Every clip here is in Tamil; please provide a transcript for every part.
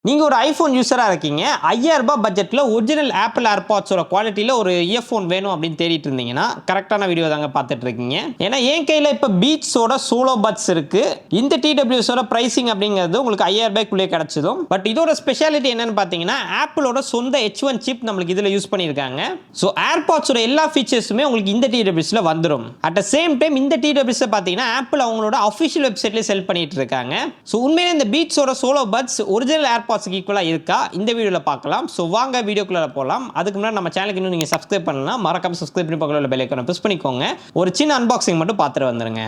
நீங்க ஒரு ஐபோன் யூசரா இருக்கீங்க. ரூ. 5000 பட்ஜெட்ல ஒரிஜினல் ஆப்பிள் ஏர்பாட்ஸோட குவாலிட்டில ஒரு இயர்ஃபோன் வேணும் அப்படின்னு தேடிட்டு இருந்தீங்கன்னா கரெக்டான வீடியோ தாங்க பார்த்துட்டு இருக்கீங்க. ஏன்னா என் கையில இப்ப பீட்ஸோட சோலோ பட்ஸ் இருக்கு. இந்த டிடபிள்யூஸோட பிரைசிங் அப்படிங்கிறது உங்களுக்கு ரூ. 5000 கிடைச்சதும். பட் இதோட ஸ்பெஷாலிட்டி என்னன்னு பாத்தீங்கன்னா ஆப்பிளோட சொந்த H1 சிப் நம்மளுக்கு இதுல யூஸ் பண்ணிருக்காங்க. ஸோ ஏர்பாட்ஸோட எல்லா ஃபீச்சர்ஸுமே உங்களுக்கு இந்த டிடபிள்யூஸ்ல வந்துடும். அட் த சேம் டைம் இந்த டிடபிள்யூஸ் பாத்தீங்கன்னா ஆப்பிள் அவங்களோட அஃபிஷியல் வெப்சைட்ல செல் பண்ணிட்டு இருக்காங்க. ஸோ உண்மையிலே இந்த பீட்ஸோட சோலோ பட்ஸ் ஒரிஜினல் ஏர்பாட்ஸ் ஈக்குவலா இருக்கா இந்த வீடியோல பார்க்கலாம். சோ வாங்க வீடியோக்குள்ள போலாம். அதுக்கு முன்னாடி நம்ம சேனலுக்கு இன்னும் நீங்க சப்ஸ்கிரைப் பண்ணலாம், மறக்காம சப்ஸ்கிரைப் பண்ணி பக்கத்துல உள்ள பெல் ஐகானை பிரஸ் பண்ணிக்கோங்க. ஒரு சின்ன அன்பாக்சிங் மட்டும் பார்த்துட்டு வந்துருங்க.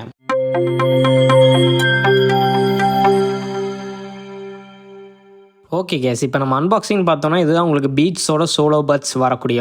ஓகே கேஸ், இப்போ நம்ம அன்பாக்சிங் பார்த்தோம்னா இதுதான் உங்களுக்கு பீட்ஸோட சோலோ பட்ஸ் வரக்கூடிய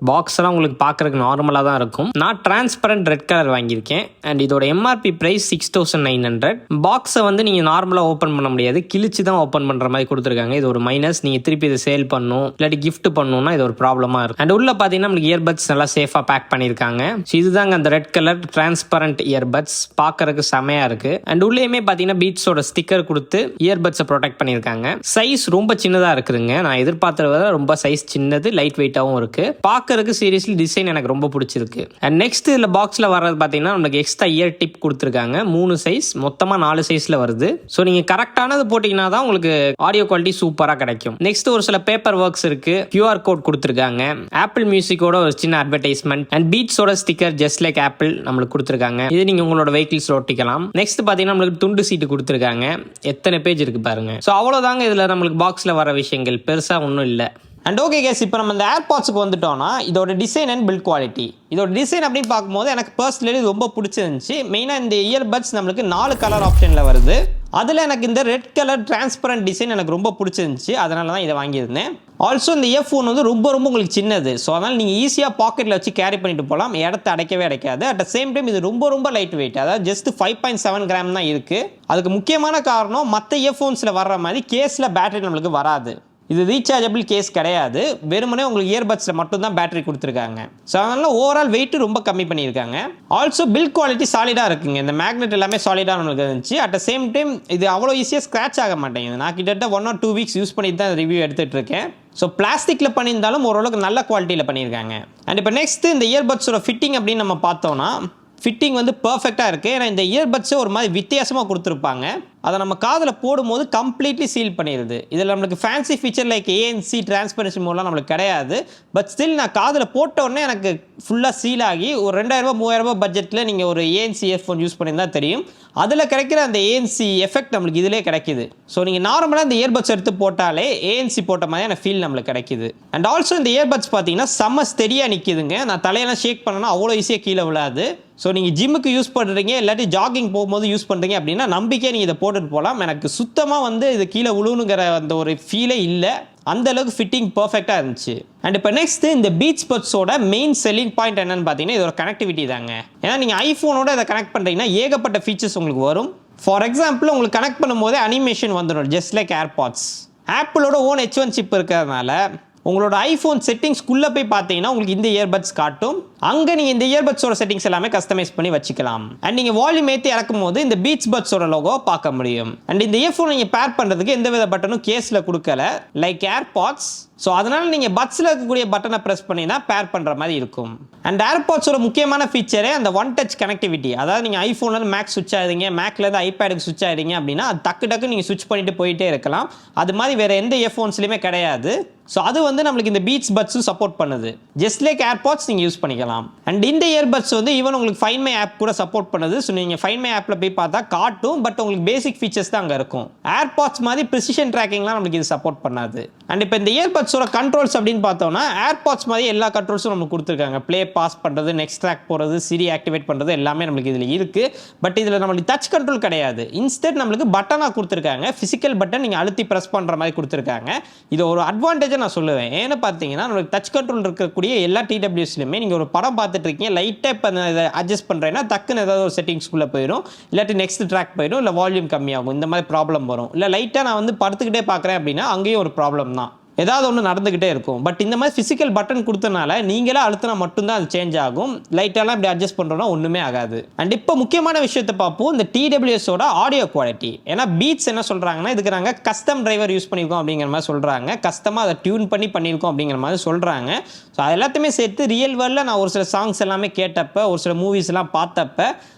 பாக்ஸ்லாம் உங்களுக்கு பார்க்கறதுக்கு நார்மலாக தான் இருக்கும். நான் டிரான்ஸ்பரண்ட் ரெட் கலர் வாங்கியிருக்கேன். அண்ட் இதோட எம்ஆர்பி பிரைஸ் 6900. பாக்ஸை வந்து நீங்கள் நார்மலாக ஓப்பன் பண்ண முடியாது, கிழிச்சு தான் ஓப்பன் பண்ணுற மாதிரி கொடுத்துருக்காங்க. இது ஒரு மைனஸ். நீங்கள் திருப்பி இதை சேல் பண்ணணும் இல்லாட்டி கிஃப்ட் பண்ணணும்னா இது ஒரு ப்ராப்ளமாக இருக்கும். அண்ட் உள்ள பார்த்தீங்கன்னா நம்மளுக்கு இயர்பட்ஸ் நல்லா சேஃபாக பேக் பண்ணியிருக்காங்க. ஸோ இதுதாங்க அந்த ரெட் கலர் டிரான்ஸ்பரண்ட் இயர்பட்ஸ், பார்க்கறதுக்கு செமையாக இருக்கு. அண்ட் உள்ளேயுமே பார்த்தீங்கன்னா பீட்ஸோட ஸ்டிக்கர் கொடுத்து இயர்பட்ஸை ப்ரொடெக்ட் பண்ணியிருக்காங்க. சைஸ் ரொம்ப சின்னதா இருக்குதுங்க. நான் எதிர்பார்த்தத விட ரொம்ப சைஸ் சின்னது, லைட் வெயிட்டாகவும் இருக்கு. பார்க்கறதுக்கு சீரியஸ்லி டிசைன் எனக்கு ரொம்ப பிடிச்சிருக்கு. அண்ட் நெக்ஸ்ட் இதுல பாக்ஸ்ல வர்றது பார்த்தீங்கன்னா நமக்கு எக்ஸ்ட்ரா இயர் டிப் கொடுத்துருக்காங்க. 3 சைஸ், மொத்தமா 4 சைஸ்ல வருது. ஸோ நீங்க கரெக்டானது போட்டீங்கன்னா தான் உங்களுக்கு ஆடியோ குவாலிட்டி சூப்பரா கிடைக்கும். நெக்ஸ்ட் ஒரு சில பேப்பர் ஒர்க்ஸ் இருக்கு, QR கோட் கொடுத்துருக்காங்க, ஆப்பிள் மியூசிக்கோட ஒரு சின்ன அட்வர்டைஸ்மெண்ட் அண்ட் பீட்ஸோட ஸ்டிக்கர் ஜஸ்ட் லைக் ஆப்பிள் நம்மளுக்கு கொடுத்துருக்காங்க. இது நீங்க உங்களோட வெஹிக்கிள்ஸ்ல ஒட்டிக்கலாம். நெக்ஸ்ட் பாத்தீங்கன்னா நம்மளுக்கு துண்டு சீட்டு கொடுத்துருக்காங்க. எத்தனை பேஜ் இருக்கு பாருங்க. ஸோ அவ்வளவுதாங்க இதுல நம்மளுக்கு பாக்ஸ்ல வர விஷயங்கள், பெருசா ஒன்றும் இல்லை. அண்ட் ஓகே கேஸ், இப்போ நம்ம இந்த ஏர்பாட்ஸுக்கு வந்துட்டோம்னா இதோட டிசைன் அண்ட் பில்ட் குவாலிட்டி. இதோட டிசைன் அப்படின்னு பார்க்கும்போது எனக்கு பர்சனலி ரொம்ப பிடிச்சிருந்துச்சு. மெயினாக இந்த இயர்பட்ஸ் நம்மளுக்கு 4 கலர் ஆப்ஷனில் வருது. அதில் எனக்கு இந்த ரெட் கலர் டிரான்ஸ்பரண்ட் டிசைன் எனக்கு ரொம்ப பிடிச்சிருந்துச்சு, அதனால தான் இதை வாங்கியிருந்தேன். ஆல்சோ இந்த இயர்ஃபோன் வந்து ரொம்ப உங்களுக்கு சின்னது. ஸோ அதனால் நீங்கள் ஈஸியாக பாக்கெட்டில் வச்சு கேரி பண்ணிட்டு போகலாம், இடத்த அடைக்கவே அடைக்காது. அட் த சேம் டைம் இது ரொம்ப லைட் வெயிட், அதாவது ஜஸ்ட் 5.7 கிராம் தான் இருக்குது. அதுக்கு முக்கியமான காரணம் மற்ற இயர்ஃபோன்ஸில் வர்ற மாதிரி கேஸில் பேட்டரி நம்மளுக்கு வராது. இது ரீசார்ஜபிள் கேஸ் கிடையாது, வெறுமனே உங்களுக்கு இயர்பட்ஸில் மட்டும்தான் பேட்டரி கொடுத்துருக்காங்க. ஸோ அதனால ஓவரால் வெயிட் ரொம்ப கம்மி பண்ணியிருக்காங்க. ஆல்சோ பில்ட் குவாலிட்டி சாலிடாக இருக்குங்க. இந்த மேக்னெட் எல்லாமே சாலிடாக நம்மளுக்கு இருந்துச்சு. அட் த சேம் டைம் இது அவ்வளோ ஈஸியாக ஸ்க்ராட்ச் ஆக மாட்டேங்குது. நான் கிட்டத்தட்ட 1 or 2 வீக்ஸ் யூஸ் பண்ணிட்டு தான் ரிவ்யூ எடுத்துகிட்டு இருக்கேன். ஸோ பிளாஸ்டிக்கில் பண்ணியிருந்தாலும் ஓரளவுக்கு நல்ல குவாலிட்டியில் பண்ணியிருக்காங்க. அண்ட் இப்போ நெக்ஸ்ட் இந்த இயர்பட்ஸோட ஃபிட்டிங் அப்படின்னு நம்ம பார்த்தோம்னா ஃபிட்டிங் வந்து பர்ஃபெக்டாக இருக்குது. ஏன்னா இந்த இயர்பட்ஸை ஒரு மாதிரி வித்தியாசமாக கொடுத்துருப்பாங்க. அதை நம்ம காதில் போடும்போது கம்ப்ளீட்லி சீல் பண்ணிடுது. இதில் நம்மளுக்கு fancy feature like ANC transparency மோட்லாம் நம்மளுக்கு கிடையாது. பட் ஸ்டில் நான் காதில் போட்ட உடனே எனக்கு ஃபுல்லாக சீல் ஆகி ஒரு 2000-3000 பட்ஜெட்டில் நீங்கள் ஒரு ANC இயர்ஃபோன் யூஸ் பண்ணியிருந்தா தெரியும், அதில் கிடைக்கிற அந்த ANC எஃபெக்ட் நம்மளுக்கு இதிலே கிடைக்குது. ஸோ நீங்கள் நார்மலாக இந்த இயர்பட்ஸ் எடுத்து போட்டாலே ANC போட்ட மாதிரியான ஃபீல் நம்மளுக்கு கிடைக்குது. அண்ட் ஆல்சோ இந்த இயர்பட்ஸ் பார்த்தீங்கன்னா செம்ம ஸ்டெடியாக நிற்கிதுங்க. நான் தலையெல்லாம் ஷேக் பண்ணனா அவ்வளோ ஈஸியாக கீழே விழாது. ஸோ நீங்கள் ஜிம்முக்கு யூஸ் பண்ணுறீங்க இல்லாட்டி ஜாகிங் போகும்போது யூஸ் பண்ணுறீங்க அப்படின்னா நம்பிக்கையாக நீங்கள் இதை போட்டுட்டு போகலாம். எனக்கு சுத்தமாக வந்து இது கீழே விழுணுங்கிற அந்த ஒரு ஃபீலே இல்லை, அந்த அளவுக்கு ஃபிட்டிங் பர்ஃபெக்டாக இருந்துச்சு. அண்ட் இப்போ நெக்ஸ்ட் இந்த பீட்ஸ் பட்ஸோட மெயின் செல்லிங் பாயிண்ட் என்னன்னு பார்த்தீங்கன்னா இதோட கனெக்டிவிட்டி தாங்க. ஏன்னா நீங்கள் ஐஃபோனோட இதை கனெக்ட் பண்ணுறீங்கன்னா ஏகப்பட்ட ஃபீச்சர்ஸ் உங்களுக்கு வரும். ஃபார் எக்ஸாம்பிள் உங்களுக்கு கனெக்ட் பண்ணும்போது அனிமேஷன் வந்துடும், ஜஸ்ட் லைக் ஏர்பாட்ஸ். ஆப்பிளோட ஓன் H1 சிப் இருக்கிறதுனால உங்களோட ஐஃபோன் செட்டிங்ஸ்குள்ளே போய் பார்த்தீங்கன்னா உங்களுக்கு இந்த இயர்பட்ஸ் காட்டும். அங்கே நீங்கள் இந்த இயர்பட்ஸோட செட்டிங்ஸ் எல்லாமே கஸ்டமைஸ் பண்ணி வச்சுக்கலாம். அண்ட் நீங்கள் வால்யூம் ஏற்றி இறக்கும் போது இந்த பீட்ஸ் பட்ஸோட லோகோ பார்க்க முடியும். அண்ட் இந்த இயர்ஃபோன் நீங்கள் பேர் பண்ணுறதுக்கு எந்த வித பட்டனும் கேஸில் கொடுக்கல லைக் ஏர்பாட்ஸ். ஸோ அதனால் நீங்கள் பட்ஸில் இருக்கக்கூடிய பட்டனை ப்ரெஸ் பண்ணினா பேர் பண்ணுற மாதிரி இருக்கும். அண்ட் ஏர்பாட்ஸோட முக்கியமான ஃபீச்சரே அந்த ஒன் டச் கனெக்டிவிட்டி. அதாவது நீங்கள் ஐஃபோன்லேருந்து மேக் சுவிட்ச் ஆகிடுங்க, மேக்லேருந்து ஐபேடுக்கு சுவிட்ச் ஆகிடுங்க அப்படின்னா அது டக்கு நீங்கள் சுவிட்ச் பண்ணிட்டு போயிட்டே இருக்கலாம். அது மாதிரி வேறு எந்த இயர்ஃபோன்ஸ்லையுமே கிடையாது. ஸோ அது வந்து நம்மளுக்கு இந்த பீட்ஸ் பட்ஸும் சப்போர்ட் பண்ணுது. ஜஸ்ட் லைக் ஏர்பாட்ஸ் நீங்கள் யூஸ் பண்ணிக்கலாம். அண்ட் இந்த இயர்பட்ஸ் வந்து ஈவன் உங்களுக்கு ஃபைண்ட் மை ஆப் கூட சப்போர்ட் பண்ணுது. ஸோ நீங்கள் ஃபைண்ட் மை ஆப்பில் போய் பார்த்தா காட்டும், பட் உங்களுக்கு பேசிக் ஃபீச்சர்ஸ் தான் அங்கே இருக்கும். ஏர்பாட்ஸ் மாதிரி ப்ரிசிஷன் ட்ராக்கிங்லாம் நம்மளுக்கு இது சப்போர்ட் பண்ணாது. அண்ட் இப்போ இந்த இயர்பட்ஸோட கண்ட்ரோல்ஸ் அப்படின்னு பார்த்தோம்னா ஏர்பாட்ஸ் மாதிரி எல்லா கண்ட்ரோல்ஸும் நமக்கு கொடுத்துருக்காங்க. ப்ளே பாஸ் பண்ணுறது, நெக்ஸ்ட் ட்ராக் போகிறது, சிரி ஆக்டிவேட் பண்ணுறது எல்லாமே நம்மளுக்கு இதில் இருக்குது. பட் இதில் நம்மளுக்கு டச் கண்ட்ரோல் கிடையாது. இன்ஸ்டெட் நம்மளுக்கு பட்டனாக கொடுத்துருக்காங்க. ஃபிசிக்கல் பட்டன் நீங்கள் அழுத்தி ப்ரெஸ் பண்ணுற மாதிரி கொடுத்துருக்காங்க. இது ஒரு அட்வான்டேஜாக நான் சொல்லுவேன். ஏன்னு பார்த்தீங்கன்னா நம்மளுக்கு டச் கண்ட்ரோல் இருக்கக்கூடிய எல்லா டிடபிள்யூஸ்லையுமே நீங்கள் ஒரு படம் பார்த்துட்டு இருக்கீங்க, லைட்டாக இப்போ இதை அட்ஜஸ்ட் பண்ணுறேன்னா டக்குன்னு ஏதாவது ஒரு செட்டிங்ஸ்குள்ளே போயிடும், இல்லாட்டி நெக்ஸ்ட் ட்ராக் போயிடும், இல்லை வால்யூம் கம்மியாகும், இந்த மாதிரி ப்ராப்ளம் வரும். இல்லை லைட்டாக நான் வந்து படுத்துக்கிட்டே பார்க்குறேன் அப்படின்னா அங்கேயும் ஒரு ப்ராப்ளம் தான். ஏதாவது ஒன்று நடந்துக்கிட்டே இருக்கும். பட் இந்த மாதிரி ஃபிசிக்கல் பட்டன் கொடுத்தனால நீங்களே அழுத்தினா மட்டும்தான் அது சேஞ்ச் ஆகும். லைட்டெல்லாம் இப்படி அட்ஜஸ்ட் பண்ணுறோன்னா ஒன்றுமே ஆகாது. அண்ட் இப்போ முக்கியமான விஷயத்தை பார்ப்போம், இந்த TWSோட ஆடியோ குவாலிட்டி. ஏன்னா பீட்ஸ் என்ன சொல்கிறாங்கன்னா, இதுக்கு நாங்கள் கஸ்டம் டிரைவர் யூஸ் பண்ணியிருக்கோம் அப்படிங்கிற மாதிரி சொல்கிறாங்க. கஸ்டமாக அதை டியூன் பண்ணி பண்ணியிருக்கோம் அப்படிங்கிற மாதிரி சொல்கிறாங்க. ஸோ அது எல்லாத்தையுமே சேர்த்து ரியல் வேர்ல்டில் நான் ஒரு சில சாங்ஸ் எல்லாமே கேட்டப்போ, ஒரு சில மூவிஸ் எல்லாம் பார்த்தப்ப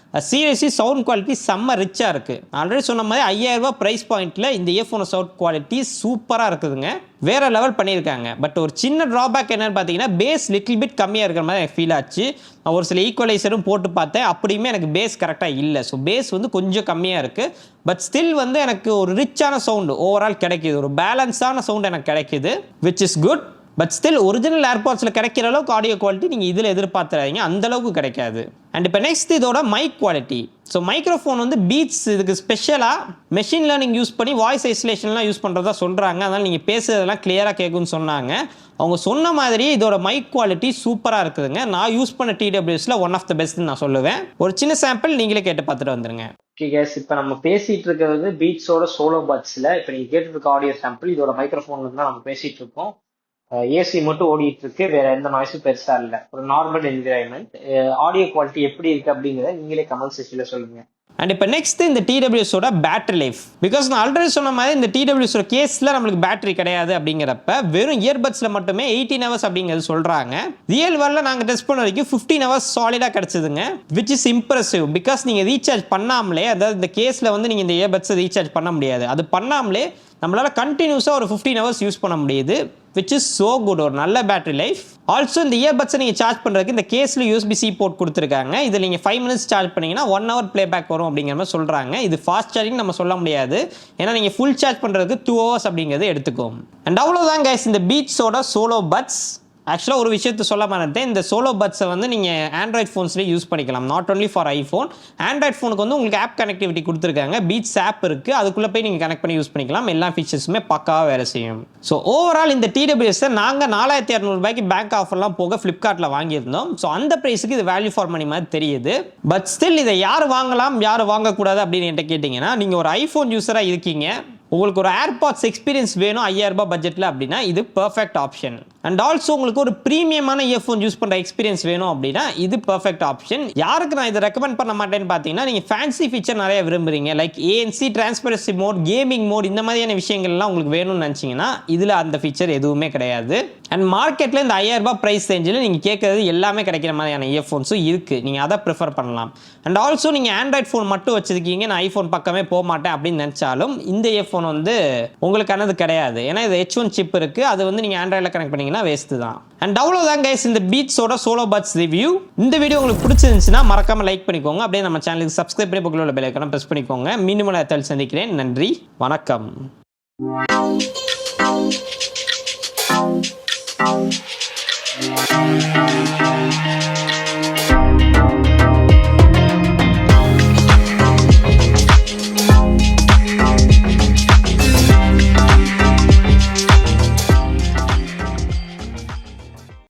சீரியஸ்லி சவுண்ட் குவாலிட்டி செம்ம ரிச்சாக இருக்குது. ஆல்ரெடி சொன்ன மாதிரி 5000 ரூபா ப்ரைஸ் பாயிண்ட்டில் இந்த இயர்ஃபோன் சவுண்ட் குவாலிட்டி சூப்பராக இருக்குதுங்க. வேறு லெவல் பண்ணியிருக்காங்க. பட் ஒரு சின்ன ட்ராபேக் என்னென்னு பார்த்தீங்கன்னா, பேஸ் லிட்டில் பிட் கம்மியாக இருக்கிற மாதிரி எனக்கு ஃபீல் ஆச்சு. நான் ஒரு சில ஈக்குவலைசரும் போட்டு பார்த்தேன், அப்படியுமே எனக்கு பேஸ் கரெக்டாக இல்லை. ஸோ பேஸ் வந்து கொஞ்சம் கம்மியாக இருக்குது. பட் ஸ்டில் வந்து எனக்கு ஒரு ரிச்சான சவுண்டு ஓவரால் கிடைக்கிது, ஒரு பேலன்ஸான சவுண்ட் எனக்கு கிடைக்கிது, which is good. But still original ஏர்பாட்ஸில் கிடைக்கிற அளவுக்கு ஆடியோ குவாலிட்டி நீங்கள் இதில் எதிர்பார்த்துறாதீங்க, அந்தளவுக்கு கிடைக்காது. அண்ட் இப்போ நெக்ஸ்ட் இதோட மைக் குவாலிட்டி. ஸோ மைக்ரோஃபோன் வந்து பீட்ஸ் இதுக்கு ஸ்பெஷலாக மெஷின் லேர்னிங் யூஸ் பண்ணி வாய்ஸ் ஐசோலேஷன்லாம் யூஸ் பண்ணுறதா சொல்கிறாங்க. அதனால் நீங்கள் பேசுறதெல்லாம் கிளியராக கேட்கும்னு சொன்னாங்க. அவங்க சொன்ன மாதிரி இதோட மைக் குவாலிட்டி சூப்பராக இருக்குதுங்க. நான் யூஸ் பண்ண TWSல ஒன் ஆஃப் த பெஸ்ட்னு நான் சொல்லுவேன். ஒரு சின்ன சாம்பிள் நீங்களே கேட்டு பார்த்துட்டு வந்துருங்க. ஓகே கேஸ், இப்போ நம்ம பேசிட்டு இருக்கிறது பீட்ஸோட சோலோ பட்ஸில். இப்போ நீங்கள் கேட்டுருக்க ஆடியோ சாம்பிள் இதோட மைக்ரோஃபோன் தான் நம்ம பேசிகிட்டு இருக்கோம். ஏசி மட்டும் ஓடிட்டு இருக்கு, வேற எந்த நாய்ஸும் பெருசா இல்லை, ஒரு நார்மல் என்விரான்மெண்ட். ஆடியோ குவாலிட்டி எப்படி இருக்கு அப்படிங்கிறத நீங்களே கமெண்ட் செக்ஷன்ல சொல்லுங்க. அண்ட் இப்போ நெக்ஸ்ட் இந்த TWSோட பேட்டரி லைஃப். பிகாஸ் நான் ஆல்ரெடி சொன்ன மாதிரி இந்த TWSோட கேஸில் நம்மளுக்கு பேட்டரி கிடையாது அப்படிங்கிறப்ப வெறும் இயர்பட்ஸில் மட்டுமே 18 ஹவர்ஸ் அப்படிங்கிறது சொல்கிறாங்க. ரியல் வேர்ல்டில் நாங்கள் டெஸ்ட் பண்ண வரைக்கும் 15 ஹவர்ஸ் சாலிடாக கிடச்சிதுங்க, விச் இஸ் இம்ப்ரெசிவ். பிகாஸ் நீங்கள் ரீசார்ஜ் பண்ணாமலே, அதாவது இந்த கேஸில் வந்து நீங்கள் இந்த இயர்பட்ஸை ரீசார்ஜ் பண்ண முடியாது. அது பண்ணாமலே நம்மளால் கண்டினியூஸாக ஒரு 15 ஹவர்ஸ் யூஸ் பண்ண முடியுது, விச் இஸ் ஸோ குட். ஒரு நல்ல பேட்டரி லைஃப். ஆல்சோ இந்த இயர்பட்ஸை நீங்கள் சார்ஜ் பண்ணுறதுக்கு இந்த கேஸில் USB-C போர்ட் கொடுத்துருக்காங்க. இதில் நீங்கள் 5 மினிட்ஸ் சார்ஜ் பண்ணிங்கன்னா 1 ஹவர் ப்ளே பேக் வரும் அப்படிங்கிற மாதிரி சொல்கிறாங்க. இது ஃபாஸ்ட் சார்ஜிங் நம்ம சொல்ல முடியாது, ஏன்னா நீங்கள் ஃபுல் சார்ஜ் பண்ணுறதுக்கு 2 ஹவர்ஸ் அப்படிங்கிறது எடுத்துக்கும். அண்ட் அவ்வளோதான் கைஸ் இந்த பீட்ஸோட சோலோ பட்ஸ். ஆக்சுவலாக ஒரு விஷயத்தை சொல்ல மாட்டேன், இந்த சோலோ பட்ஸை வந்து நீங்கள் ஆண்ட்ராய்ட் ஃபோன்ஸ்லேயே யூஸ் பண்ணிக்கலாம், not only for iPhone. Android ஃபோனுக்கு வந்து உங்களுக்கு ஆப் கனெக்டிவிட்டி கொடுத்துருக்காங்க, பீட்ஸ் ஆப் இருக்குது, அதுக்குள்ளே போய் நீங்கள் கனெக்ட் பண்ணி யூஸ் பண்ணிக்கலாம். எல்லா ஃபீச்சர்ஸுமே பக்காவாக வேலை செய்யும். ஸோ ஓவரால் இந்த TWSஐ நாங்கள் 4200 ரூபாய்க்கு பேங்க் ஆஃபர்லாம் போக ஃப்ளிப்கார்ட்டில் வாங்கியிருந்தோம். ஸோ அந்த ப்ரைஸுக்கு இது வேல்யூ ஃபார் மணி மாதிரி தெரியுது. பட் ஸ்டில் இதை யார் வாங்கலாம் யார் வாங்கக்கூடாது அப்படின்னு என்கிட்ட கேட்டிங்கன்னா, நீங்கள் ஒரு ஐஃபோன் யூஸராக இருக்கீங்க, உங்களுக்கு ஒரு ஏர்பாட்ஸ் எக்ஸ்பீரியன்ஸ் வேணும் 5000 ரூபாய் பட்ஜெட்டில் அப்படின்னா இது பெர்ஃபெக்ட் ஆப்ஷன். அண்ட் ஆல்சோ உங்களுக்கு ஒரு ப்ரீமியமான இயர்ஃபோன் யூஸ் பண்ணுற எக்ஸ்பீரியன்ஸ் வேணும் அப்படின்னா இது பெர்ஃபெக்ட் ஆப்ஷன். யாருக்கு நான் இதை ரெக்கமெண்ட் பண்ண மாட்டேன்னு பார்த்தீங்கன்னா, நீங்கள் ஃபேன்சி ஃபீச்சர் நிறைய விரும்புறீங்க, like ANC, transparency mode, gaming mode, இந்த மாதிரியான விஷயங்கள்லாம் உங்களுக்கு வேணும்னு நினச்சிங்கன்னா இதில் அந்த ஃபீச்சர் எதுவுமே கிடையாது. அண்ட் மார்க்கெட்டில் இந்த 5000 ரூபாய் ப்ரைஸ் ரேஞ்சில் நீங்கள் கேட்குறது எல்லாமே கிடைக்கிற மாதிரியான இயர்ஃபோன்ஸும் இருக்குது, நீங்கள் அதை ப்ரிஃபர் பண்ணலாம். அண்ட் ஆல்சோ நீங்கள் ஆண்ட்ராய்ட் ஃபோன் மட்டும் வச்சுருக்கீங்க, நான் ஐஃபோன் பக்கமே போக மாட்டேன் அப்படின்னு நினச்சாலும் இந்த இயர்ஃபோன் வந்து உங்களுக்கானது கிடையாது. ஏன்னா இது H1 சிப் இருக்குது, அது வந்து நீங்கள் ஆண்ட்ராய்டில் கனெக்ட் பண்ணிங்கன்னா வேஸ்ட்டு தான். அண்ட் அவ்வளோதான் கைஸ் இந்த பீட்ஸோட சோலோ பட்ஸ் ரிவ்யூ. இந்த வீடியோ உங்களுக்கு பிடிச்சிருந்துச்சுன்னா மறக்காமல் லைக் பண்ணிக்கோங்க, அப்படியே நம்ம சேனலுக்கு சப்ஸ்கிரைப் பண்ணி பக்கத்தில் உள்ள பெல் ஐகானை ப்ரெஸ் பண்ணிக்கோங்க. மீண்டும் நான் சந்திக்கிறேன். நன்றி, வணக்கம். Thank you.